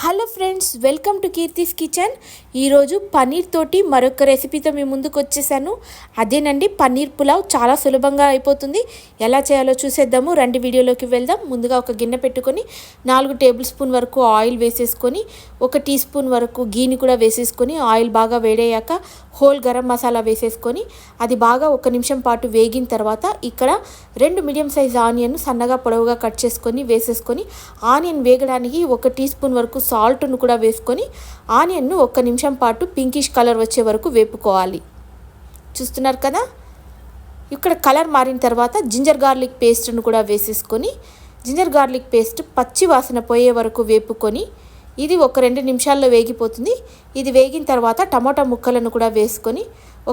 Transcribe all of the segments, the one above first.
Hello friends, welcome to Keerthi's kitchen. ఈరోజు పన్నీర్ తోటి మరొక రెసిపీతో మీ ముందుకు వచ్చేసాను. అదేనండి పన్నీర్ పులావ్. చాలా సులభంగా అయిపోతుంది. ఎలా చేయాలో చూసేద్దాము. రండి వీడియోలోకి వెళ్దాం. ముందుగా ఒక గిన్నె పెట్టుకొని 4 టేబుల్ స్పూన్ వరకు ఆయిల్ వేసేసుకొని 1 టీ స్పూన్ వరకు గీని కూడా వేసేసుకొని ఆయిల్ బాగా వేడయ్యాక హోల్ గరం మసాలా వేసేసుకొని అది బాగా 1 నిమిషం పాటు వేగిన తర్వాత ఇక్కడ 2 మీడియం సైజ్ ఆనియన్ సన్నగా పొడవుగా కట్ చేసుకొని వేసేసుకొని ఆనియన్ వేగడానికి 1 టీ స్పూన్ వరకు సాల్ట్ను కూడా వేసుకొని ఆనియన్ను 1 నిమిషం పాటు పింకిష్ కలర్ వచ్చే వరకు వేపుకోవాలి. చూస్తున్నారు కదా. ఇక్కడ కలర్ మారిన తర్వాత జింజర్ గార్లిక్ పేస్ట్ను కూడా వేసేసుకొని జింజర్ గార్లిక్ పేస్ట్ పచ్చి వాసన పోయే వరకు వేపుకొని ఇది 1-2 నిమిషాల్లో వేగిపోతుంది. ఇది వేగిన తర్వాత టమాటా ముక్కలను కూడా వేసుకొని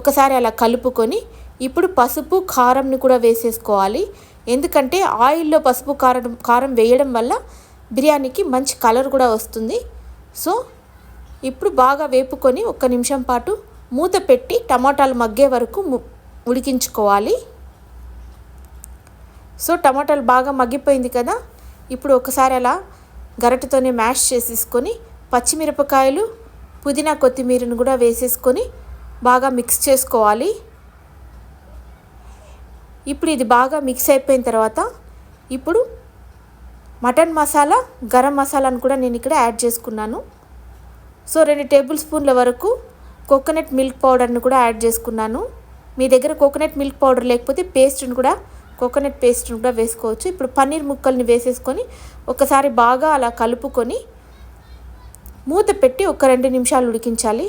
ఒకసారి అలా కలుపుకొని ఇప్పుడు పసుపు కారంని కూడా వేసేసుకోవాలి. ఎందుకంటే ఆయిల్లో పసుపు కారం వేయడం వల్ల బిర్యానీకి మంచి కలర్ కూడా వస్తుంది. సో ఇప్పుడు బాగా వేపుకొని 1 నిమిషం పాటు మూత పెట్టి టమాటాలు మగ్గే వరకు ఉడికించుకోవాలి. సో టమాటాలు బాగా మగ్గిపోయింది కదా. ఇప్పుడు ఒకసారి అలా గరిటెతోనే మ్యాష్ చేసేసుకొని పచ్చిమిరపకాయలు పుదీనా కొత్తిమీరను కూడా వేసేసుకొని బాగా మిక్స్ చేసుకోవాలి. ఇప్పుడు ఇది బాగా మిక్స్ అయిపోయిన తర్వాత ఇప్పుడు మటన్ మసాలా గరం మసాలాను కూడా నేను ఇక్కడ యాడ్ చేసుకున్నాను. సో 2 టేబుల్ స్పూన్ల వరకు కోకోనట్ మిల్క్ పౌడర్ను కూడా యాడ్ చేసుకున్నాను. మీ దగ్గర కోకోనట్ మిల్క్ పౌడర్ లేకపోతే కోకోనట్ పేస్ట్ను కూడా వేసుకోవచ్చు. ఇప్పుడు పన్నీర్ ముక్కల్ని వేసేసుకొని ఒకసారి బాగా అలా కలుపుకొని మూత పెట్టి 1-2 నిమిషాలు ఉడికించాలి.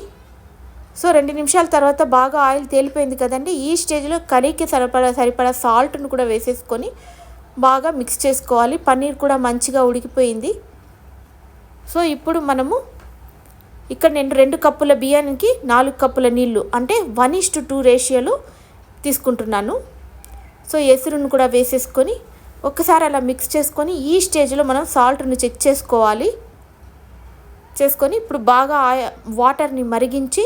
సో 2 నిమిషాల తర్వాత బాగా ఆయిల్ తేలిపోయింది కదండి. ఈ స్టేజ్లో కర్రీకి సరిపడా సాల్ట్ను కూడా వేసేసుకొని బాగా మిక్స్ చేసుకోవాలి. పన్నీర్ కూడా మంచిగా ఉడికిపోయింది. సో ఇప్పుడు మనము ఇక్కడ నేను 2 కప్పుల బియ్యానికి 4 కప్పుల నీళ్ళు అంటే 1:2 రేషియోలో తీసుకుంటున్నాను. సో ఎసురును కూడా వేసేసుకొని ఒకసారి అలా మిక్స్ చేసుకొని ఈ స్టేజ్లో మనం సాల్ట్ను చెక్ చేసుకోవాలి. ఇప్పుడు బాగా వాటర్ని మరిగించి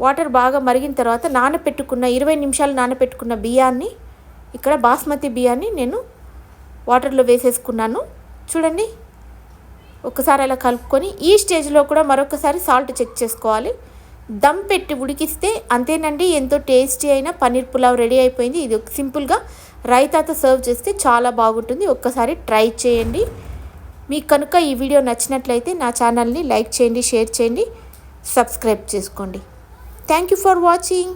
వాటర్ బాగా మరిగిన తర్వాత 20 నిమిషాలు నానబెట్టుకున్న బియ్యాన్ని ఇక్కడ బాస్మతి బియ్యాన్ని నేను వాటర్లో వేసేసుకున్నాను. చూడండి ఒకసారి అలా కలుపుకొని ఈ స్టేజ్లో కూడా మరొకసారి సాల్ట్ చెక్ చేసుకోవాలి. దమ్ పెట్టి ఉడికిస్తే అంతేనండి, ఎంతో టేస్టీ అయిన పన్నీర్ పులావ్ రెడీ అయిపోయింది. ఇది సింపుల్గా రైతాతో సర్వ్ చేస్తే చాలా బాగుంటుంది. ఒక్కసారి ట్రై చేయండి. మీకు కనుక ఈ వీడియో నచ్చినట్లయితే నా ఛానల్ని లైక్ చేయండి, షేర్ చేయండి, సబ్స్క్రైబ్ చేసుకోండి. Thank you for watching.